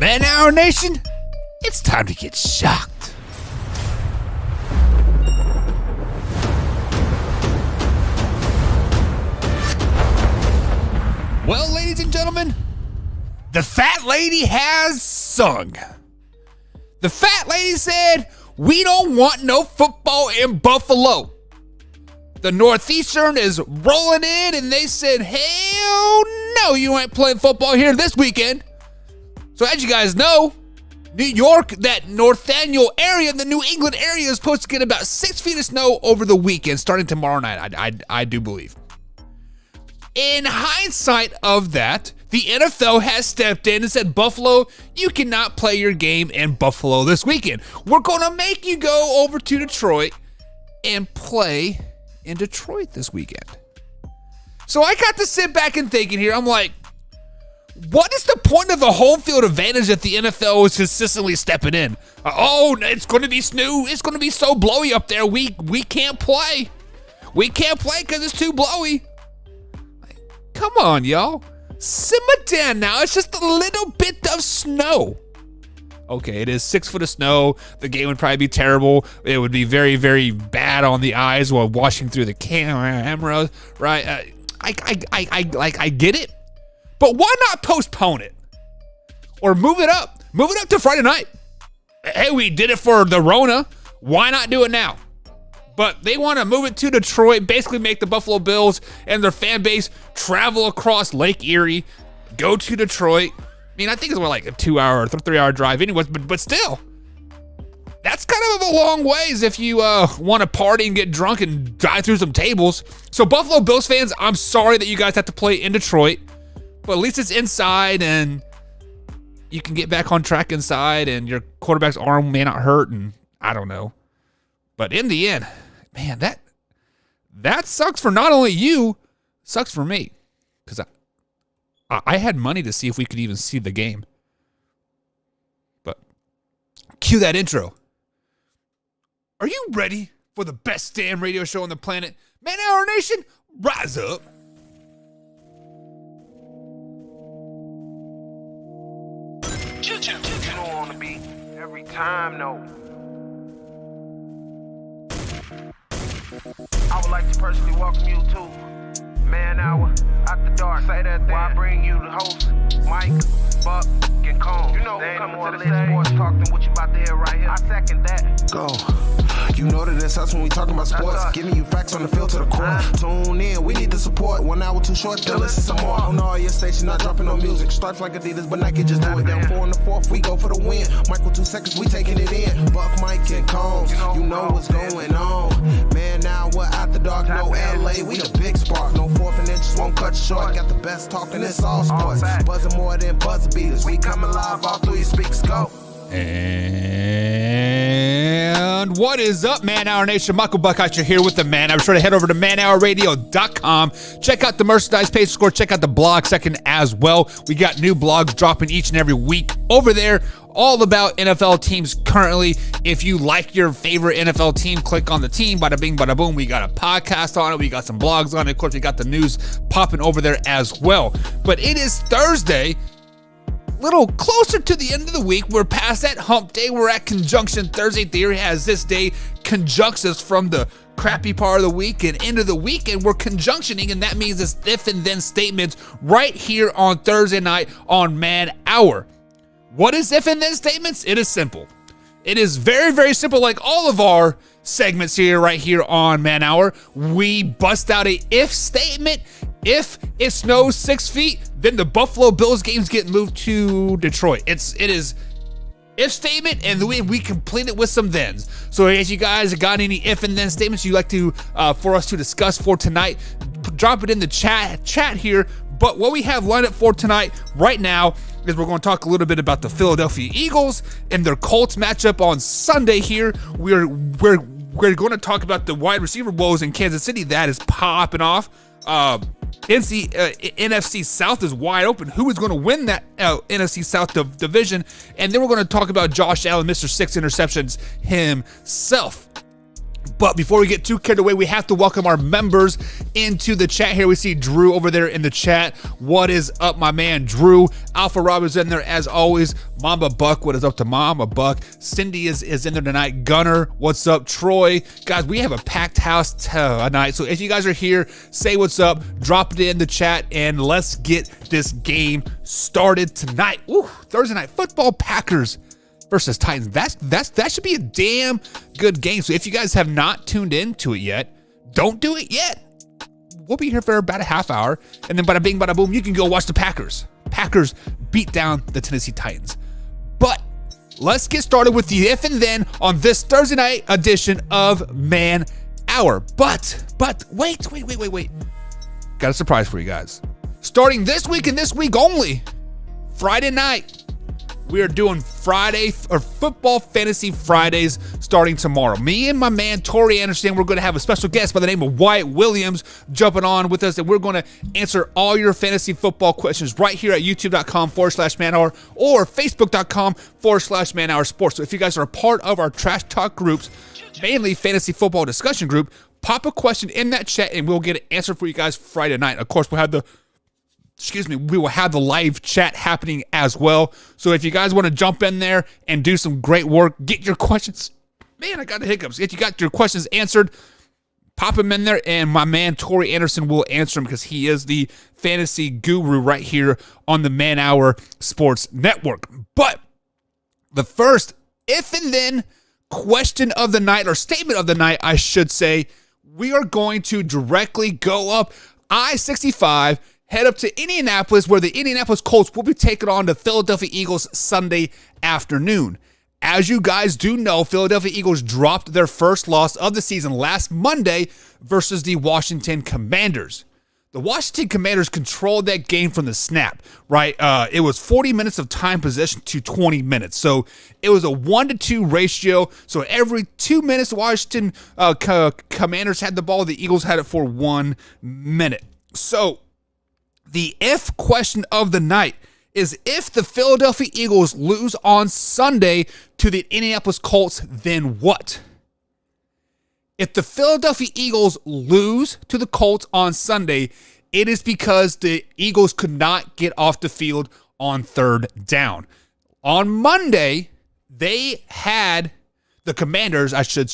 Man Hour Nation, it's time to get shocked. Well, ladies and gentlemen, the fat lady has sung. The fat lady said, we don't want no football in Buffalo. The Northeastern is rolling in, and they said, hell no, you ain't playing football here this weekend. So as you guys know, New York, that Nathaniel area, the New England area, is supposed to get about 6 feet of snow over the weekend, starting tomorrow night, I do believe. In hindsight of that, the NFL has stepped in and said, Buffalo, you cannot play your game in Buffalo this weekend. We're going to make you go over to Detroit and play in Detroit this weekend. So I got to sit back and thinking here, I'm like, what is the point of the home field advantage that the NFL is consistently stepping in? It's going to be snow. It's going to be so blowy up there. We can't play. We can't play because it's too blowy. Like, come on, y'all. Simmer down now. It's just a little bit of snow. Okay, it is 6 foot of snow. The game would probably be terrible. It would be very, very bad on the eyes while watching through the camera, right? I get it. But why not postpone it? Or move it up. Move it up to Friday night. Hey, we did it for the Rona. Why not do it now? But they want to move it to Detroit, basically make the Buffalo Bills and their fan base travel across Lake Erie, go to Detroit. I mean, I think it's like a 2-hour or 3-hour drive anyways, but still. That's kind of a long ways if you want to party and get drunk and drive through some tables. So Buffalo Bills fans, I'm sorry that you guys have to play in Detroit. But at least it's inside, and you can get back on track inside, and your quarterback's arm may not hurt, and I don't know. But in the end, man, that sucks for not only you, sucks for me. Because I had money to see if we could even see the game. But cue that intro. Are you ready for the best damn radio show on the planet? Man Hour Nation, rise up. You don't want to be every time, no. I would like to personally welcome you to Man Hour After Dark. Say that thing. I bring you the host, Mike, Buck, and Cone. You know who coming to the stage. Sports talk than what you about to hear right here. I second that. Go. You know that it's us when we talking about sports. Giving you facts on the field to the core. Tune in, we need the support. 1 hour too short, then listen some more. On all your stations, not dropping no music. Starts like Adidas, but Nike just do it. Down 4 in the 4th, we go for the win. Michael 2 seconds, we taking it in. Buck, Mike, and Combs, you know what's going on. Man, now we're After Dark, no LA, we the big spark. No 4th and inches won't cut you short. Got the best talking, it's all sports. Buzzing more than buzzer beaters. We coming live all through your speakers, go. And what is up, Man Hour Nation? Michael Buckeicher here with the Man Hour. Be sure to head over to manhourradio.com. Check out the merchandise page score. Check out the blog section as well. We got new blogs dropping each and every week over there, all about NFL teams currently. If you like your favorite NFL team, click on the team. Bada bing, bada boom. We got a podcast on it. We got some blogs on it. Of course, we got the news popping over there as well. But it is Thursday. Little closer to the end of the week. We're past that hump day. We're at Conjunction Thursday. Theory has this day conjuncts us from the crappy part of the week and into the weekend. We're conjunctioning, and that means it's if and then statements right here on Thursday night on Man Hour. What is if and then statements? It is simple. It is very, very simple. Like all of our segments here, right here on Man Hour, we bust out a if statement. If it snows 6 feet, then the Buffalo Bills games get moved to Detroit. It is if statement, and we complete it with some thens. So if you guys got any if and then statements you'd like to for us to discuss for tonight, drop it in the chat here. But what we have lined up for tonight right now is we're going to talk a little bit about the Philadelphia Eagles and their Colts matchup on Sunday here. We're going to talk about the wide receiver woes in Kansas City. That is popping off. NFC South is wide open. Who is going to win that NFC South division? And then we're going to talk about Josh Allen, Mr. 6 interceptions himself. But before we get too carried away, we have to welcome our members into the chat here. We see Drew over there in the chat. What is up, my man, Drew? Alpha Rob is in there as always. Mama Buck, what is up to Mama Buck? Cindy is in there tonight. Gunner, what's up? Troy. Guys, we have a packed house tonight. So if you guys are here, say what's up. Drop it in the chat, and let's get this game started tonight. Ooh, Thursday night football, Packers versus Titans. That should be a damn good game. So if you guys have not tuned into it yet, don't do it yet. We'll be here for about a half hour, and then bada bing, bada boom, you can go watch the Packers. Packers beat down the Tennessee Titans. But let's get started with the if and then on this Thursday night edition of Man Hour. But wait. Got a surprise for you guys. Starting this week and this week only, Friday night, we are doing Football Fantasy Fridays starting tomorrow. Me and my man, Tori Anderson, we're going to have a special guest by the name of Wyatt Williams jumping on with us, and we're going to answer all your fantasy football questions right here at youtube.com/manhour or facebook.com/manhour sports. So if you guys are a part of our trash talk groups, mainly fantasy football discussion group, pop a question in that chat and we'll get an answer for you guys Friday night. Of course, we will have the live chat happening as well. So if you guys want to jump in there and do some great work, get your questions. Man, I got the hiccups. If you got your questions answered, pop them in there, and my man Tori Anderson will answer them because he is the fantasy guru right here on the Man Hour Sports Network. But the first if and then question of the night, or statement of the night, I should say, we are going to directly go up I-65, head up to Indianapolis, where the Indianapolis Colts will be taking on the Philadelphia Eagles Sunday afternoon. As you guys do know, Philadelphia Eagles dropped their first loss of the season last Monday versus the Washington Commanders. The Washington Commanders controlled that game from the snap, right? It was 40 minutes of time possession to 20 minutes. So it was a 1-to-2 ratio. So every 2 minutes, the Washington Commanders had the ball. The Eagles had it for 1 minute. So the if question of the night is, if the Philadelphia Eagles lose on Sunday to the Indianapolis Colts, then what? If the Philadelphia Eagles lose to the Colts on Sunday, it is because the Eagles could not get off the field on third down. On Monday, the Commanders, I should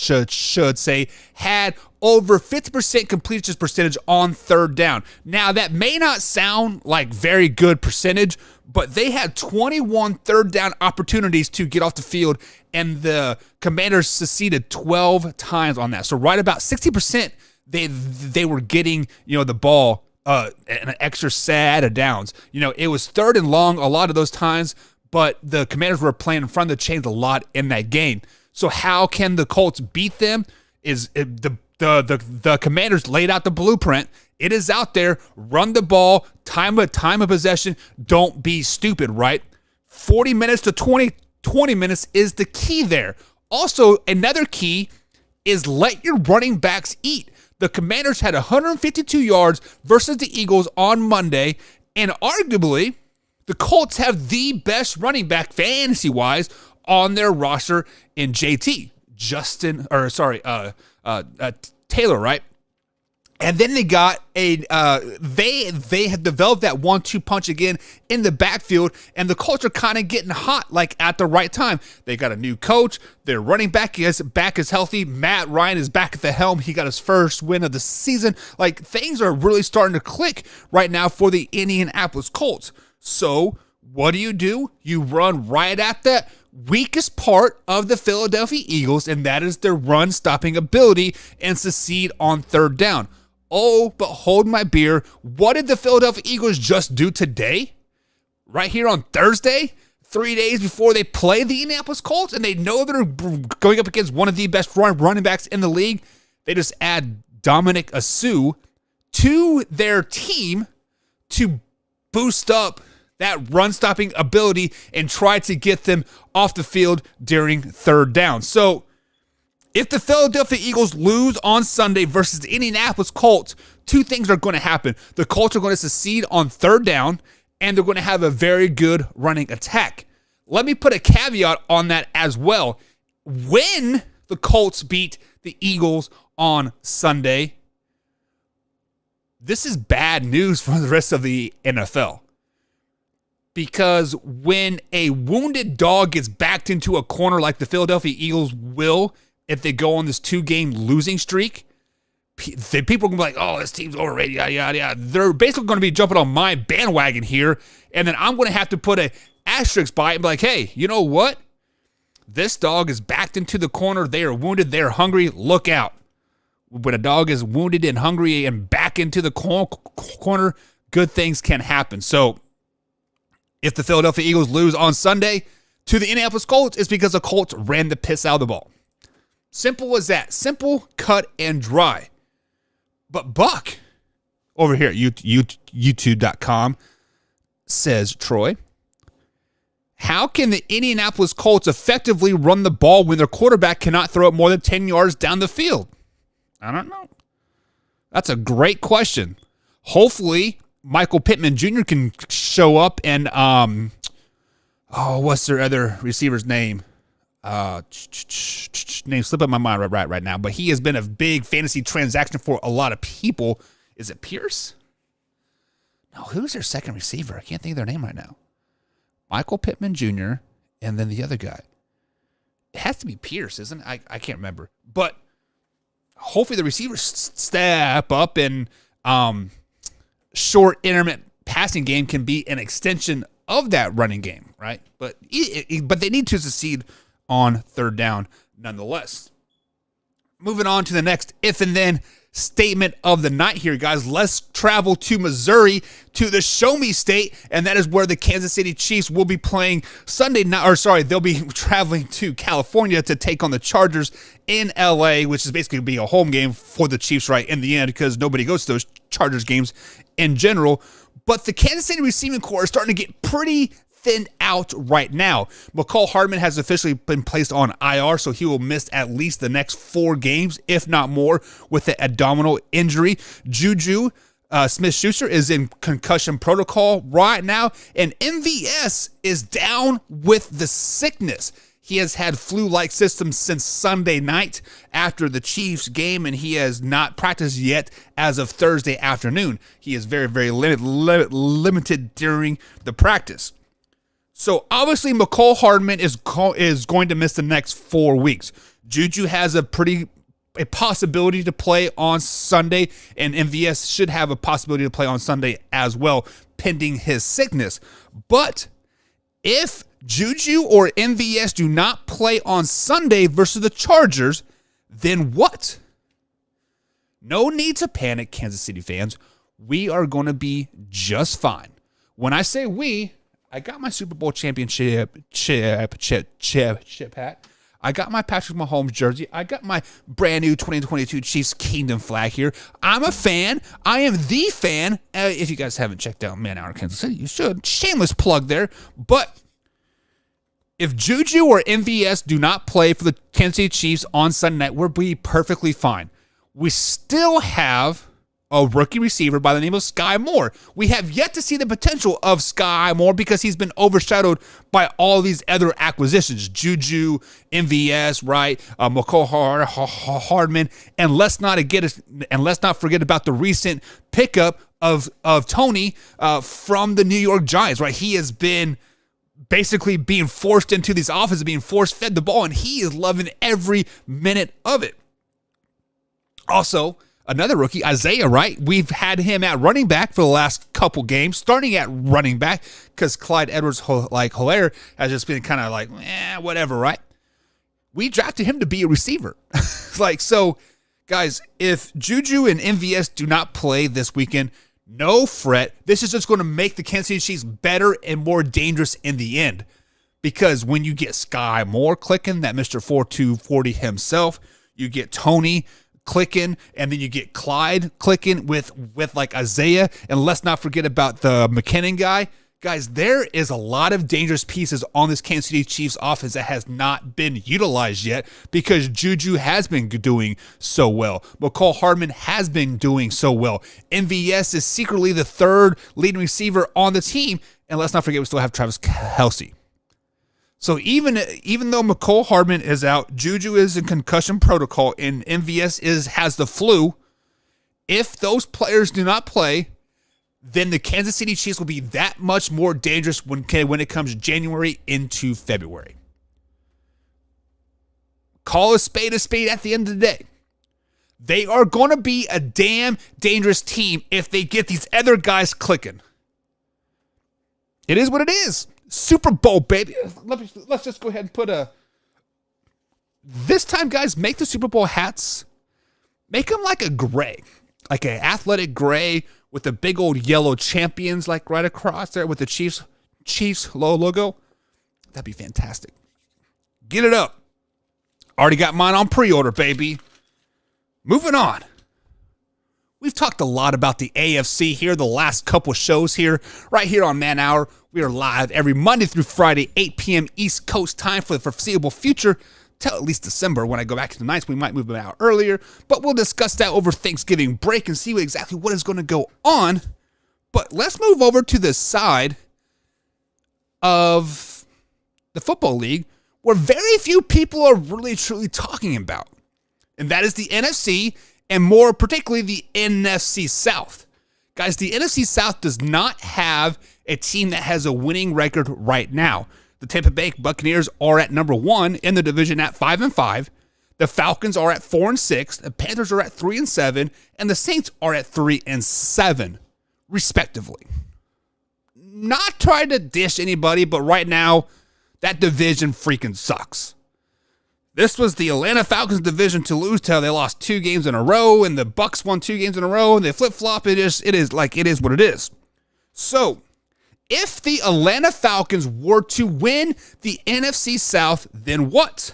say, had over 50% completion percentage on third down. Now, that may not sound like very good percentage, but they had 21 third down opportunities to get off the field, and the Commanders succeeded 12 times on that. So right about 60%, they were getting, the ball an extra set of downs. It was third and long a lot of those times, but the Commanders were playing in front of the chains a lot in that game. So how can the Colts beat them? The Commanders laid out the blueprint. It is out there. Run the ball. Time of possession. Don't be stupid, right? 40 minutes to 20 minutes is the key there. Also, another key is let your running backs eat. The Commanders had 152 yards versus the Eagles on Monday, and arguably, the Colts have the best running back fantasy-wise on their roster in Taylor, right? And then they got they had developed that 1-2 punch again in the backfield, and the Colts are kind of getting hot, like at the right time. They got a new coach. Their running back is healthy. Matt Ryan is back at the helm. He got his first win of the season. Like, things are really starting to click right now for the Indianapolis Colts. So what do? You run right at that weakest part of the Philadelphia Eagles, and that is their run-stopping ability, and succeed on third down. Oh, but hold my beer. What did the Philadelphia Eagles just do today? Right here on Thursday, 3 days before they play the Indianapolis Colts, and they know they're going up against one of the best running backs in the league. They just add Dominic Asuh to their team to boost up that run-stopping ability and try to get them off the field during third down. So, if the Philadelphia Eagles lose on Sunday versus the Indianapolis Colts, two things are going to happen. The Colts are going to succeed on third down, and they're going to have a very good running attack. Let me put a caveat on that as well. When the Colts beat the Eagles on Sunday. This is bad news for the rest of the NFL. Because when a wounded dog gets backed into a corner like the Philadelphia Eagles will, if they go on this 2-game losing streak, people are going to be like, oh, this team's overrated, yada, yada, yada. They're basically going to be jumping on my bandwagon here, and then I'm going to have to put an asterisk by it and be like, hey, you know what? This dog is backed into the corner. They are wounded. They are hungry. Look out. When a dog is wounded and hungry and back into the corner, good things can happen. So if the Philadelphia Eagles lose on Sunday to the Indianapolis Colts, it's because the Colts ran the piss out of the ball. Simple as that. Simple, cut, and dry. But Buck, over here at YouTube.com, says, Troy, how can the Indianapolis Colts effectively run the ball when their quarterback cannot throw it more than 10 yards down the field? I don't know. That's a great question. Hopefully, Michael Pittman Jr. can show up and, what's their other receiver's name? Name slip up my mind right now, but he has been a big fantasy transaction for a lot of people. Is it Pierce? No, who's their second receiver? I can't think of their name right now. Michael Pittman Jr. and then the other guy. It has to be Pierce, isn't it? I can't remember. But hopefully the receivers step up and short intermittent passing game can be an extension of that running game, right? But they need to succeed on third down nonetheless. Moving on to the next if and then statement of the night here, guys. Let's travel to Missouri, to the Show Me State, and that is where the Kansas City Chiefs will be playing Sunday night. They'll be traveling to California to take on the Chargers in LA, which is basically be a home game for the Chiefs right in the end because nobody goes to those Chargers games in general. But the Kansas City receiving corps is starting to get pretty thinned out right now. McCall Hardman has officially been placed on IR, so he will miss at least the next 4 games, if not more, with the abdominal injury. Juju Smith-Schuster is in concussion protocol right now, and MVS is down with the sickness. He has had flu-like symptoms since Sunday night after the Chiefs game, and he has not practiced yet as of Thursday afternoon. He is very, very limited during the practice. So obviously McCall Hardman is going to miss the next 4 weeks. Juju has a possibility to play on Sunday, and MVS should have a possibility to play on Sunday as well, pending his sickness. But if Juju or MVS do not play on Sunday versus the Chargers, then what? No need to panic, Kansas City fans. We are going to be just fine. When I say we, I got my Super Bowl championship hat. I got my Patrick Mahomes jersey. I got my brand new 2022 Chiefs Kingdom flag here. I'm a fan. I am the fan. If you guys haven't checked out Man Hour Kansas City, you should. Shameless plug there. But if Juju or MVS do not play for the Kansas City Chiefs on Sunday night, we'll be perfectly fine. We still have a rookie receiver by the name of Sky Moore. We have yet to see the potential of Sky Moore because he's been overshadowed by all these other acquisitions. Juju, MVS, right? McCall Hardman. And let's not forget about the recent pickup of Tony from the New York Giants, right? He has been basically being forced into these offenses, being force-fed the ball, and he is loving every minute of it. Also, another rookie, Isaiah, right? We've had him at running back for the last couple games, starting at running back because Clyde Edwards-Helaire has just been kind of like, whatever, right? We drafted him to be a receiver. So, guys, if Juju and MVS do not play this weekend, no fret. This is just going to make the Kansas City Chiefs better and more dangerous in the end. Because when you get Sky Moore clicking, that Mr. 4240 himself, you get Tony clicking, and then you get Clyde clicking with like Isaiah, and let's not forget about the McKinnon guy. Guys, there is a lot of dangerous pieces on this Kansas City Chiefs offense that has not been utilized yet because Juju has been doing so well. McCall Hardman has been doing so well. MVS is secretly the third leading receiver on the team, and let's not forget we still have Travis Kelce. So even though McCole Hardman is out, Juju is in concussion protocol, and MVS has the flu, if those players do not play, then the Kansas City Chiefs will be that much more dangerous when it comes January into February. Call a spade at the end of the day. They are going to be a damn dangerous team if they get these other guys clicking. It is what it is. Super Bowl, baby. Let's just go ahead and put this time, guys, make the Super Bowl hats. Make them like a gray. Like an athletic gray with the big old yellow champions like right across there with the Chiefs logo. That'd be fantastic. Get it up. Already got mine on pre-order, baby. Moving on. We've talked a lot about the AFC here the last couple shows here, right here on Man Hour. We are live every Monday through Friday, 8 p.m. East Coast time for the foreseeable future, till at least December. When I go back to the nights, we might move them out earlier, but we'll discuss that over Thanksgiving break and see exactly what is going to go on. But let's move over to the side of the Football League where very few people are really truly talking about, and that is the NFC, and more particularly the NFC South. Guys, the NFC South does not have a team that has a winning record right now. The Tampa Bay Buccaneers are at number 1 in the division at 5-5. The Falcons are at 4-6. The Panthers are at 3-7, and the Saints are at 3-7, respectively. Not trying to dish anybody, but right now, that division freaking sucks. This was the Atlanta Falcons division to lose till they lost 2 games in a row, and the Bucs won 2 games in a row, and they flip-flop. It is what it is. So, if the Atlanta Falcons were to win the NFC South, then what?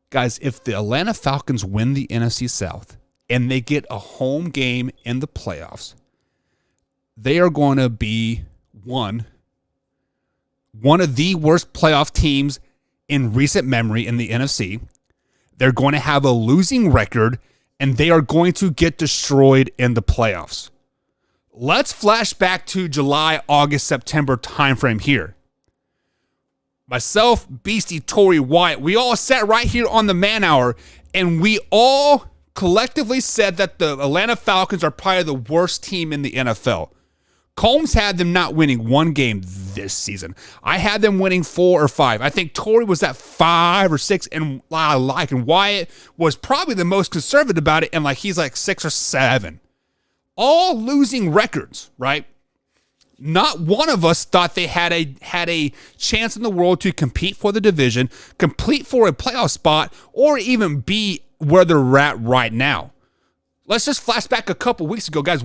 Guys, if the Atlanta Falcons win the NFC South and they get a home game in the playoffs, they are going to be one of the worst playoff teams in recent memory in the NFC. They're going to have a losing record, and they are going to get destroyed in the playoffs. Let's flash back to July, August, September timeframe here. Myself, Beastie, Tori, Wyatt, we all sat right here on the Man Hour, and we all collectively said that the Atlanta Falcons are probably the worst team in the NFL. Combs had them not winning 1 game this season. I had them winning 4 or 5. I think Tori was at 5 or 6, and Wyatt was probably the most conservative about it, and he's like 6 or 7. All losing records, right? Not one of us thought they had a chance in the world to compete for the division, compete for a playoff spot, or even be where they're at right now. Let's just flash back a couple weeks ago, guys.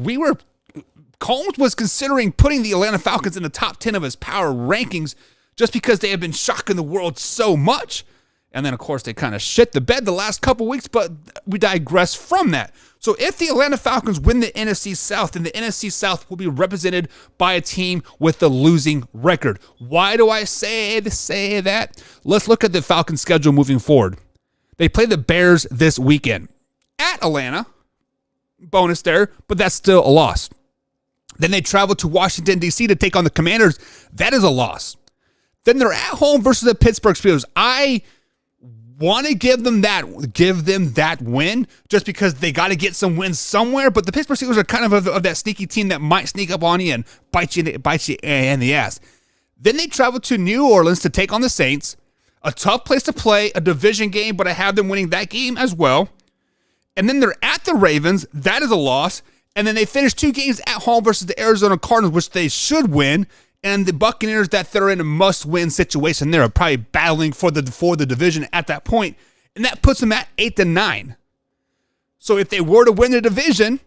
Combs was considering putting the Atlanta Falcons in the top 10 of his power rankings just because they have been shocking the world so much. And then, of course, they kind of shit the bed the last couple weeks, but we digress from that. So if the Atlanta Falcons win the NFC South, then the NFC South will be represented by a team with a losing record. Why do I say that? Let's look at the Falcons' schedule moving forward. They play the Bears this weekend at Atlanta. Bonus there, but that's still a loss. Then they travel to Washington, D.C. to take on the Commanders. That is a loss. Then they're at home versus the Pittsburgh Steelers. I want to give them that win just because they got to get some wins somewhere. But the Pittsburgh Steelers are kind of that sneaky team that might sneak up on you and bite you in the ass. Then they travel to New Orleans to take on the Saints. A tough place to play, a division game, but I have them winning that game as well. And then they're at the Ravens. That is a loss. And then they finish 2 games at home versus the Arizona Cardinals, which they should win. And the Buccaneers, that they're in a must-win situation. They're probably battling for the division at that point. And that puts them at 8-9. So if they were to win the division,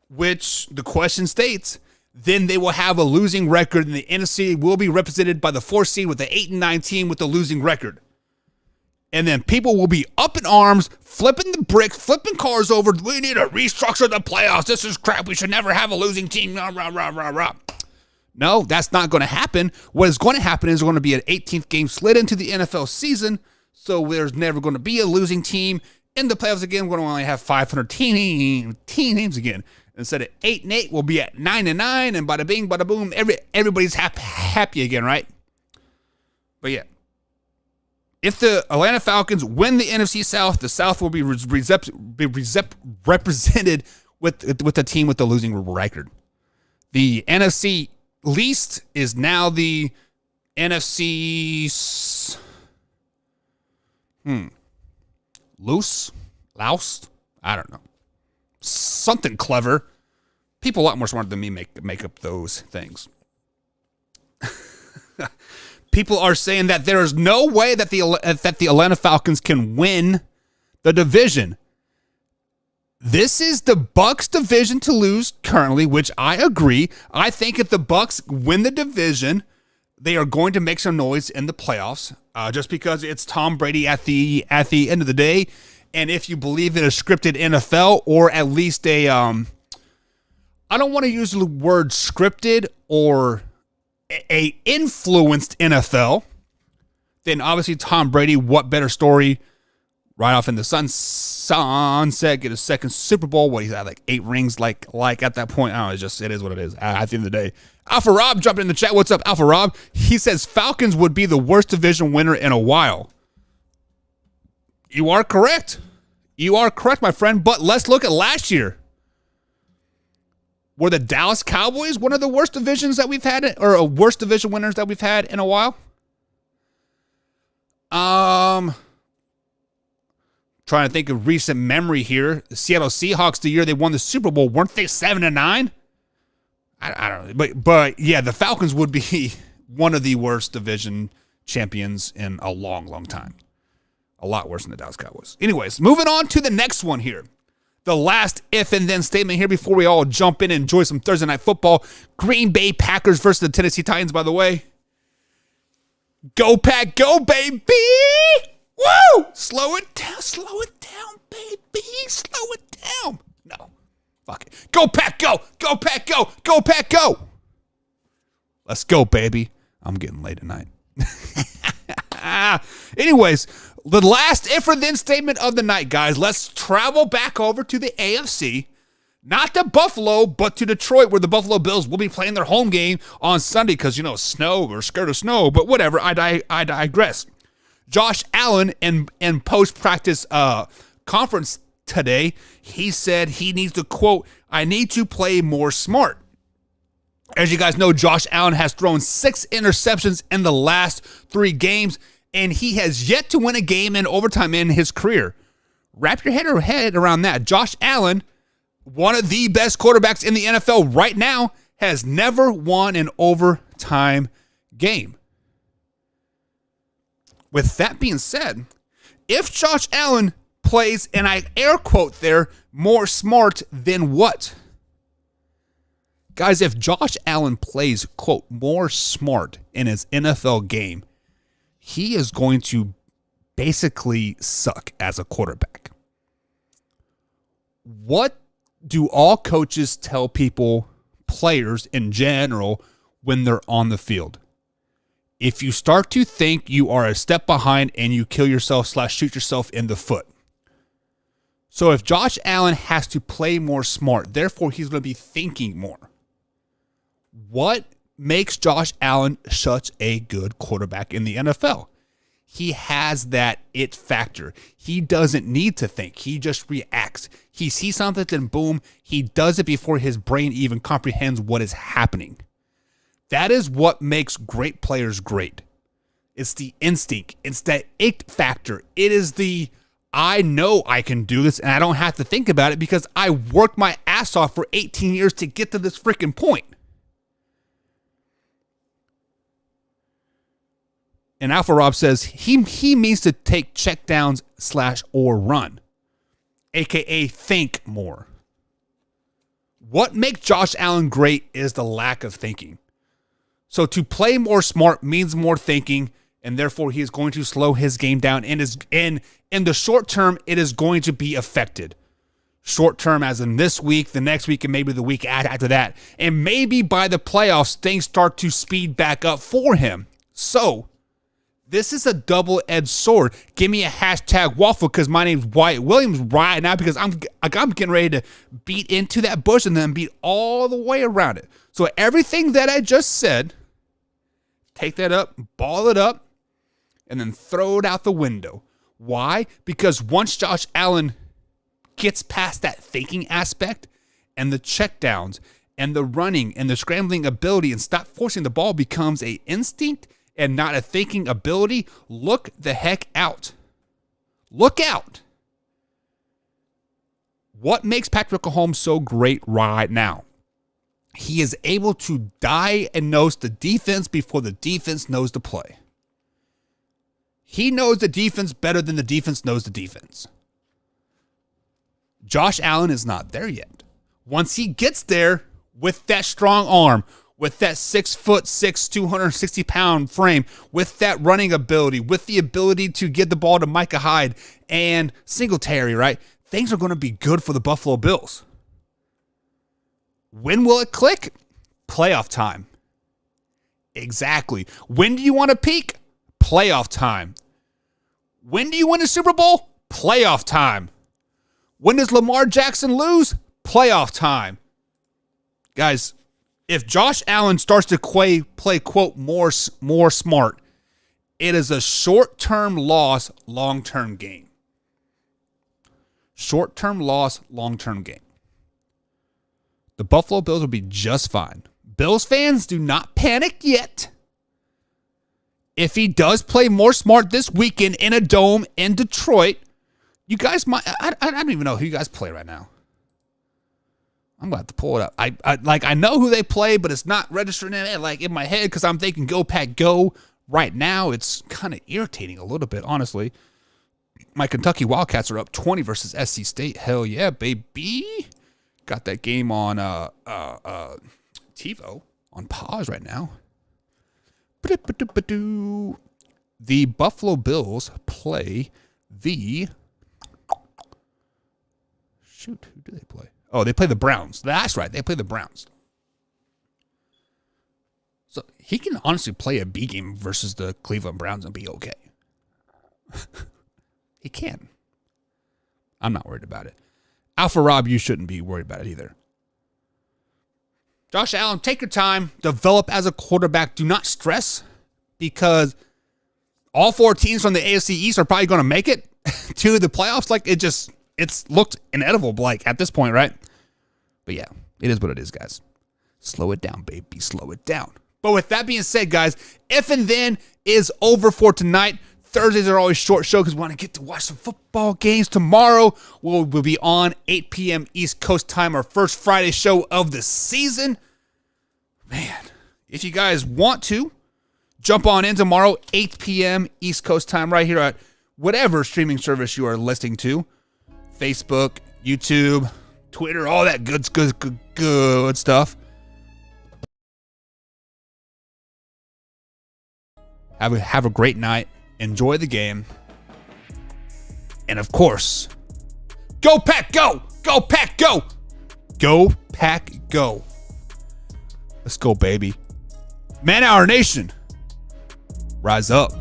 which the question states, then they will have a losing record. And the NFC will be represented by the 4th seed with the 8-9 team with the losing record. And then people will be up in arms, flipping the bricks, flipping cars over. We need to restructure the playoffs. This is crap. We should never have a losing team. Rah, rah, rah, rah, rah. No, that's not going to happen. What is going to happen is going to be an 18th game slid into the NFL season. So there's never going to be a losing team in the playoffs again. We're going to only have 500 teams again. Instead of 8-8, we'll be at 9-9. And bada bing, bada boom. Everybody's happy again, right? But yeah, if the Atlanta Falcons win the NFC South, the South will be represented with the team with the losing record. The NFC least is now the NFC loose, loused. I don't know. Something clever. People a lot more smarter than me make up those things. People are saying that there is no way that the Atlanta Falcons can win the division. This is the Bucs division to lose currently, which I agree. I think if the Bucs win the division, they are going to make some noise in the playoffs, just because it's Tom Brady at the end of the day. And if you believe in a scripted NFL, or at least I don't want to use the word scripted, or a influenced NFL, then obviously Tom Brady, what better story? Right off in the sunset, get a second Super Bowl. What, he's had like 8 rings, like at that point. I don't know, it is what it is. At the end of the day, Alpha Rob jumped in the chat. What's up, Alpha Rob? He says Falcons would be the worst division winner in a while. You are correct. You are correct, my friend. But let's look at last year. Were the Dallas Cowboys one of the worst divisions that we've had, or worst division winners that we've had in a while? Trying to think of recent memory here. The Seattle Seahawks, the year they won the Super Bowl, weren't they 7-9? I don't know. But yeah, the Falcons would be one of the worst division champions in a long, long time. A lot worse than the Dallas Cowboys. Anyways, moving on to the next one here. The last if and then statement here before we all jump in and enjoy some Thursday Night Football. Green Bay Packers versus the Tennessee Titans, by the way. Go Pack, go, baby! Woo! Slow it down, baby. Slow it down. No. Fuck it. Go Pack, go! Go Pack, go! Go Pack, go! Let's go, baby. I'm getting late tonight. Anyways, the last if or then statement of the night, guys. Let's travel back over to the AFC. Not to Buffalo, but to Detroit, where the Buffalo Bills will be playing their home game on Sunday because, snow or scared of snow. But whatever, I digress. Josh Allen in post-practice conference today, he said he needs to, quote, I need to play more smart. As you guys know, Josh Allen has thrown 6 interceptions in the last 3 games, and he has yet to win a game in overtime in his career. Wrap your head around that. Josh Allen, one of the best quarterbacks in the NFL right now, has never won an overtime game. With that being said, if Josh Allen plays, and I air quote there, more smart than what? Guys, if Josh Allen plays, quote, more smart in his NFL game, he is going to basically suck as a quarterback. What do all coaches tell people, players in general, when they're on the field? If you start to think you are a step behind and you kill yourself / shoot yourself in the foot. So if Josh Allen has to play more smart, therefore he's going to be thinking more. What makes Josh Allen such a good quarterback in the NFL? He has that it factor. He doesn't need to think. He just reacts. He sees something and boom, he does it before his brain even comprehends what is happening. That is what makes great players great. It's the instinct. It's that it factor. It is the, I know I can do this and I don't have to think about it because I worked my ass off for 18 years to get to this freaking point. And Alpha Rob says he means to take checkdowns / or run, a.k.a. think more. What makes Josh Allen great is the lack of thinking. So to play more smart means more thinking, and therefore he is going to slow his game down. And in the short term, it is going to be affected. Short term as in this week, the next week, and maybe the week after that. And maybe by the playoffs, things start to speed back up for him. So this is a double-edged sword. Give me a hashtag waffle because my name's Wyatt Williams right now because I'm getting ready to beat into that bush and then beat all the way around it. So everything that I just said, take that up, ball it up, and then throw it out the window. Why? Because once Josh Allen gets past that thinking aspect and the checkdowns and the running and the scrambling ability and stop forcing the ball becomes a instinct and not a thinking ability, look the heck out. Look out. What makes Patrick Mahomes so great right now? He is able to diagnose the defense before the defense knows the play. He knows the defense better than the defense knows the defense. Josh Allen is not there yet. Once he gets there with that strong arm, with that 6'6", 260-pound frame, with that running ability, with the ability to get the ball to Micah Hyde and Singletary, right? Things are going to be good for the Buffalo Bills. When will it click? Playoff time. Exactly. When do you want to peak? Playoff time. When do you win a Super Bowl? Playoff time. When does Lamar Jackson lose? Playoff time. Guys, if Josh Allen starts to play quote, more smart, it is a short-term loss, long-term gain. Short-term loss, long-term gain. The Buffalo Bills will be just fine. Bills fans, do not panic yet. If he does play more smart this weekend in a dome in Detroit, you guys might... I don't even know who you guys play right now. I'm going to have to pull it up. I know who they play, but it's not registering in my head because I'm thinking go Pack go. Right now, it's kind of irritating a little bit, honestly. My Kentucky Wildcats are up 20 versus SC State. Hell yeah, baby. Got that game on TiVo on pause right now. The Buffalo Bills play the... Shoot, who do they play? Oh, they play the Browns. That's right, they play the Browns. So he can honestly play a B game versus the Cleveland Browns and be okay. He can. I'm not worried about it. Alpha Rob, you shouldn't be worried about it either. Josh Allen, take your time. Develop as a quarterback. Do not stress because all four teams from the AFC East are probably going to make it to the playoffs. It's looked inevitable, at this point, right? But yeah, it is what it is, guys. Slow it down, baby. Slow it down. But with that being said, guys, If and Then is over for tonight. Thursdays are always short show because we want to get to watch some football games. Tomorrow we'll be on 8 p.m. East Coast time, our first Friday show of the season. Man, if you guys want to, jump on in tomorrow, 8 p.m. East Coast time, right here at whatever streaming service you are listening to. Facebook, YouTube, Twitter, all that good stuff. Have a great night. Enjoy the game. And of course, go Pack go! Go Pack go! Go Pack go. Let's go, baby. Man Hour Nation, rise up.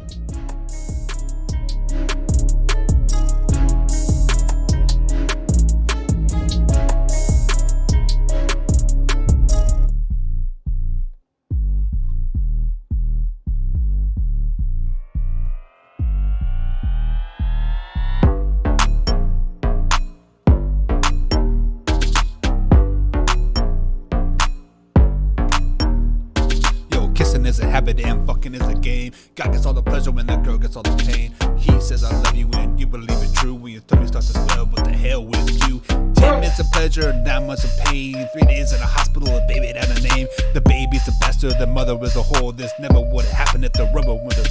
Is a habit and fucking is a game. God gets all the pleasure when that girl gets all the pain. He says I love you and you believe it true. When your tummy starts to swell, what the hell with you? 10 minutes of pleasure, 9 months of pain. 3 days in a hospital, a baby had a name. The baby's a bastard, the mother is a whore. This never would have happened if the rubber would have